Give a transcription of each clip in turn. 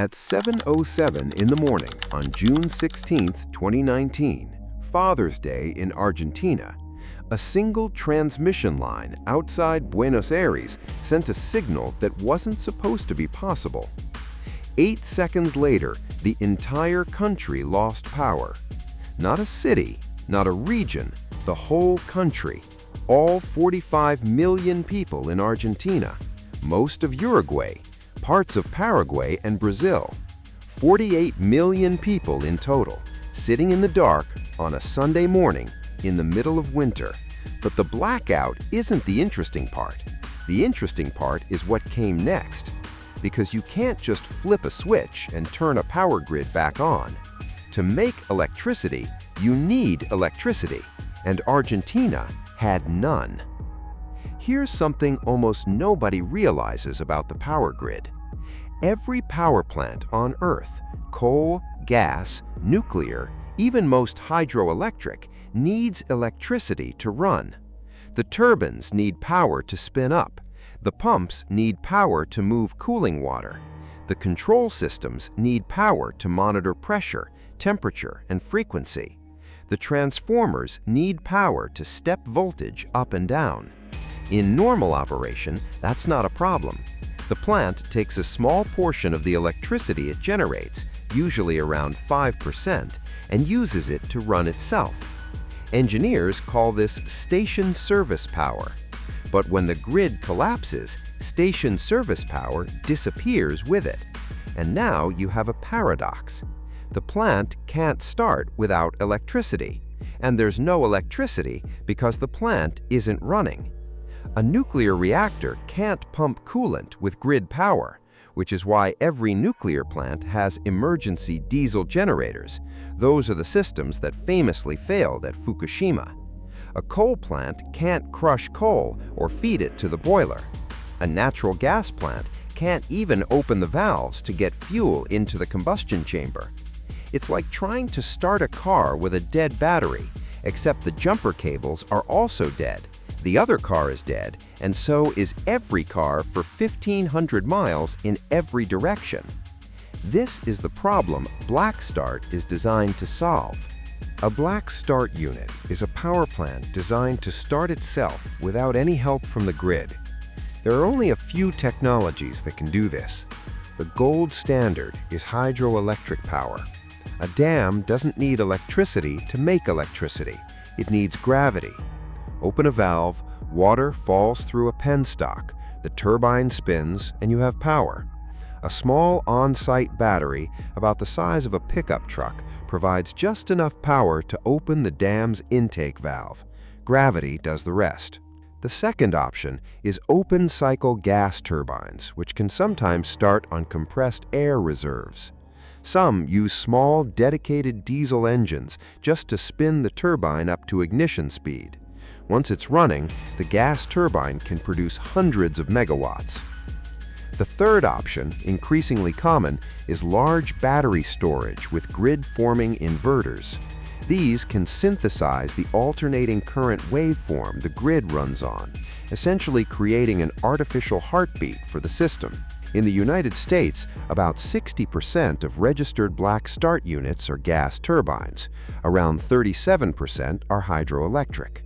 At 7:07 in the morning on June 16, 2019, Father's Day in Argentina, a single transmission line outside Buenos Aires sent a signal that wasn't supposed to be possible. 8 seconds later, the entire country lost power. Not a city, not a region, the whole country. All 45 million people in Argentina, most of Uruguay, parts of Paraguay and Brazil. 48 million people in total, sitting in the dark on a Sunday morning in the middle of winter. But the blackout isn't the interesting part. The interesting part is what came next. Because you can't just flip a switch and turn a power grid back on. To make electricity, you need electricity, and Argentina had none. Here's something almost nobody realizes about the power grid. Every power plant on Earth, coal, gas, nuclear, even most hydroelectric, needs electricity to run. The turbines need power to spin up. The pumps need power to move cooling water. The control systems need power to monitor pressure, temperature, and frequency. The transformers need power to step voltage up and down. In normal operation, that's not a problem. The plant takes a small portion of the electricity it generates, usually around 5%, and uses it to run itself. Engineers call this station service power. But when the grid collapses, station service power disappears with it. And now you have a paradox. The plant can't start without electricity, and there's no electricity because the plant isn't running. A nuclear reactor can't pump coolant with grid power, which is why every nuclear plant has emergency diesel generators. Those are the systems that famously failed at Fukushima. A coal plant can't crush coal or feed it to the boiler. A natural gas plant can't even open the valves to get fuel into the combustion chamber. It's like trying to start a car with a dead battery, except the jumper cables are also dead. The other car is dead, and so is every car for 1,500 miles in every direction. This is the problem Black Start is designed to solve. A Black Start unit is a power plant designed to start itself without any help from the grid. There are only a few technologies that can do this. The gold standard is hydroelectric power. A dam doesn't need electricity to make electricity. It needs gravity. Open a valve, water falls through a penstock, the turbine spins, and you have power. A small on-site battery, about the size of a pickup truck, provides just enough power to open the dam's intake valve. Gravity does the rest. The second option is open-cycle gas turbines, which can sometimes start on compressed air reserves. Some use small, dedicated diesel engines just to spin the turbine up to ignition speed. Once it's running, the gas turbine can produce hundreds of megawatts. The third option, increasingly common, is large battery storage with grid-forming inverters. These can synthesize the alternating current waveform the grid runs on, essentially creating an artificial heartbeat for the system. In the United States, about 60% of registered Black Start units are gas turbines. Around 37% are hydroelectric.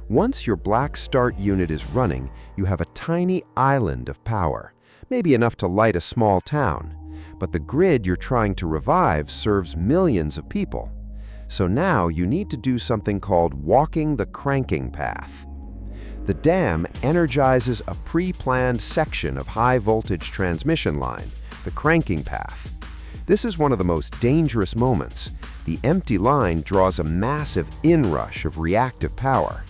Once your Black Start unit is running, you have a tiny island of power, maybe enough to light a small town. But the grid you're trying to revive serves millions of people. So now you need to do something called walking the cranking path. The dam energizes a pre-planned section of high-voltage transmission line, the cranking path. This is one of the most dangerous moments. The empty line draws a massive inrush of reactive power.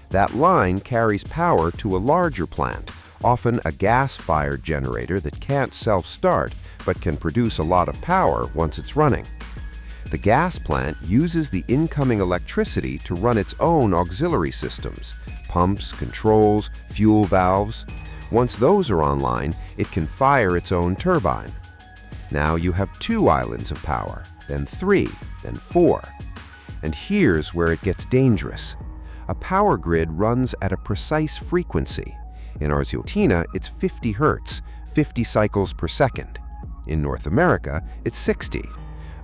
That line carries power to a larger plant, often a gas-fired generator that can't self-start but can produce a lot of power once it's running. The gas plant uses the incoming electricity to run its own auxiliary systems, pumps, controls, fuel valves. Once those are online, it can fire its own turbine. Now you have 2 islands of power, then 3, then 4. And here's where it gets dangerous. A power grid runs at a precise frequency. In Argentina, it's 50 Hz, 50 cycles per second. In North America, it's 60.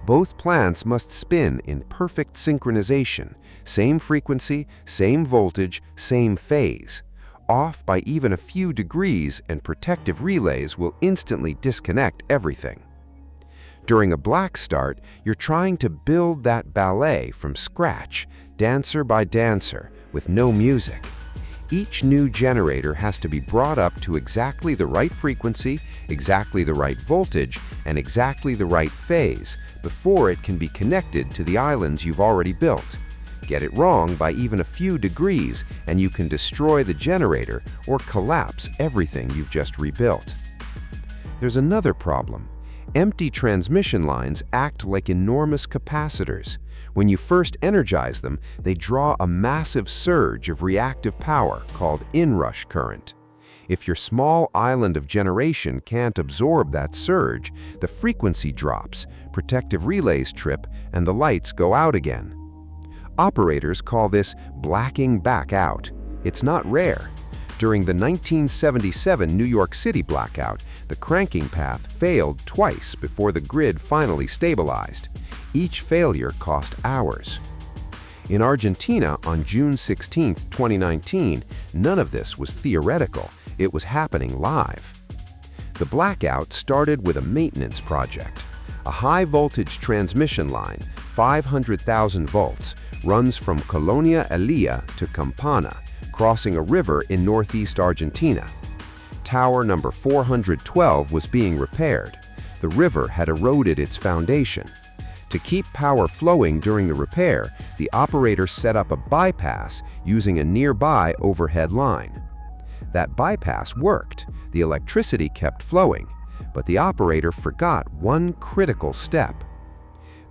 Both plants must spin in perfect synchronization, same frequency, same voltage, same phase. Off by even a few degrees and protective relays will instantly disconnect everything. During a black start, you're trying to build that ballet from scratch, dancer by dancer, with no music. Each new generator has to be brought up to exactly the right frequency, exactly the right voltage, and exactly the right phase before it can be connected to the islands you've already built. Get it wrong by even a few degrees and you can destroy the generator or collapse everything you've just rebuilt. There's another problem. Empty transmission lines act like enormous capacitors. When you first energize them, they draw a massive surge of reactive power called inrush current. If your small island of generation can't absorb that surge, the frequency drops, protective relays trip, and the lights go out again. Operators call this blacking back out. It's not rare. During the 1977 New York City blackout, the cranking path failed twice before the grid finally stabilized. Each failure cost hours. In Argentina on June 16, 2019, none of this was theoretical. It was happening live. The blackout started with a maintenance project. A high-voltage transmission line, 500,000 volts, runs from Colonia Elia to Campana, crossing a river in northeast Argentina. Tower number 412 was being repaired. The river had eroded its foundation. To keep power flowing during the repair, the operator set up a bypass using a nearby overhead line. That bypass worked. The electricity kept flowing, but the operator forgot one critical step.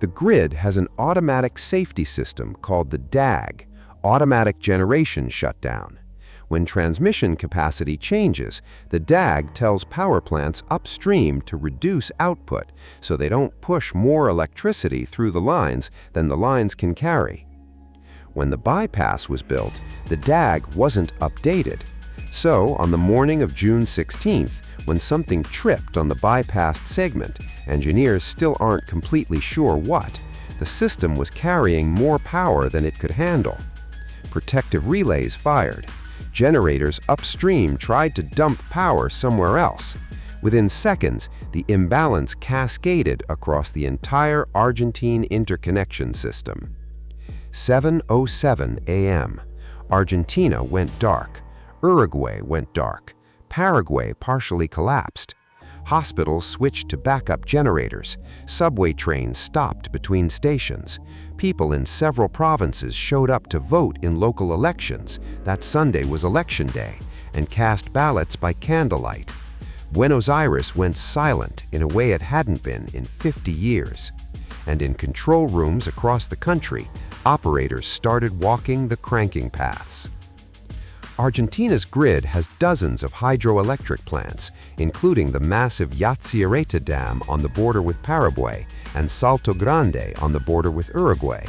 The grid has an automatic safety system called the DAG, automatic generation shutdown. When transmission capacity changes, the DAG tells power plants upstream to reduce output so they don't push more electricity through the lines than the lines can carry. When the bypass was built, the DAG wasn't updated. So, on the morning of June 16th, when something tripped on the bypassed segment, engineers still aren't completely sure what, the system was carrying more power than it could handle. Protective relays fired. Generators upstream tried to dump power somewhere else. Within seconds, the imbalance cascaded across the entire Argentine interconnection system. 7:07 a.m. Argentina went dark. Uruguay went dark. Paraguay partially collapsed. Hospitals switched to backup generators. Subway trains stopped between stations. People in several provinces showed up to vote in local elections. That Sunday was election day, and cast ballots by candlelight. Buenos Aires went silent in a way it hadn't been in 50 years. And in control rooms across the country, operators started walking the cranking paths. Argentina's grid has dozens of hydroelectric plants, including the massive Yacyretá Dam on the border with Paraguay and Salto Grande on the border with Uruguay.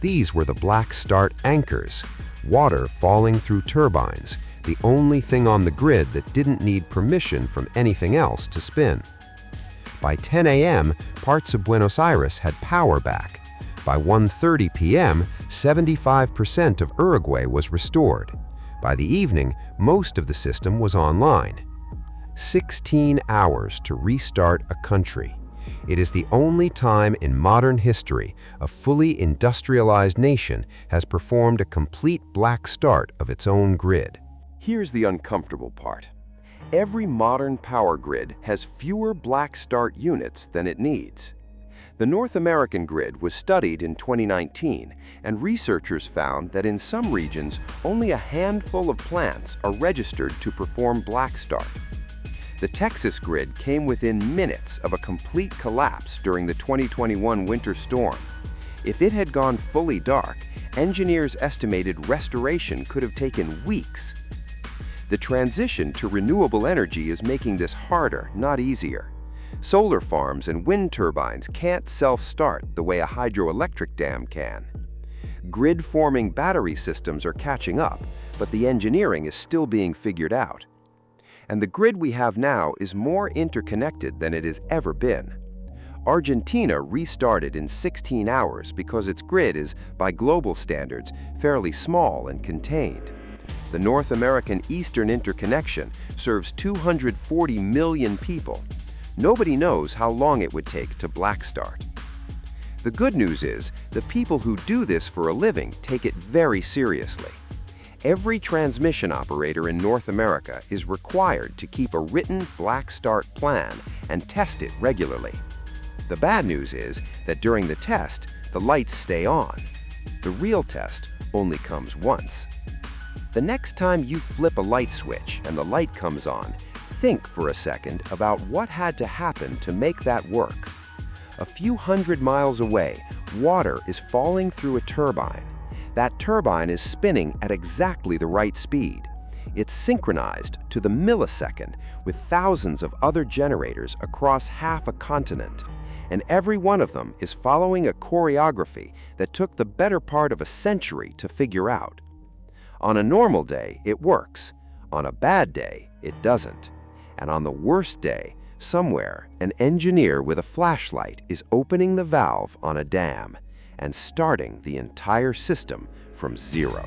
These were the black start anchors, water falling through turbines, the only thing on the grid that didn't need permission from anything else to spin. By 10 a.m., parts of Buenos Aires had power back. By 1:30 p.m., 75% of Uruguay was restored. By the evening, most of the system was online. 16 hours to restart a country. It is the only time in modern history a fully industrialized nation has performed a complete black start of its own grid. Here's the uncomfortable part. Every modern power grid has fewer black start units than it needs. The North American grid was studied in 2019, and researchers found that in some regions, only a handful of plants are registered to perform black start. The Texas grid came within minutes of a complete collapse during the 2021 winter storm. If it had gone fully dark, engineers estimated restoration could have taken weeks. The transition to renewable energy is making this harder, not easier. Solar farms and wind turbines can't self-start the way a hydroelectric dam can. Grid-forming battery systems are catching up, but the engineering is still being figured out. And the grid we have now is more interconnected than it has ever been. Argentina restarted in 16 hours because its grid is, by global standards, fairly small and contained. The North American Eastern interconnection serves 240 million people. Nobody knows how long it would take to black start. The good news is, the people who do this for a living take it very seriously. Every transmission operator in North America is required to keep a written black start plan and test it regularly. The bad news is that during the test, the lights stay on. The real test only comes once. The next time you flip a light switch and the light comes on, think for a second about what had to happen to make that work. A few hundred miles away, water is falling through a turbine. That turbine is spinning at exactly the right speed. It's synchronized to the millisecond with thousands of other generators across half a continent. And every one of them is following a choreography that took the better part of a century to figure out. On a normal day, it works. On a bad day, it doesn't. And on the worst day, somewhere, an engineer with a flashlight is opening the valve on a dam and starting the entire system from zero.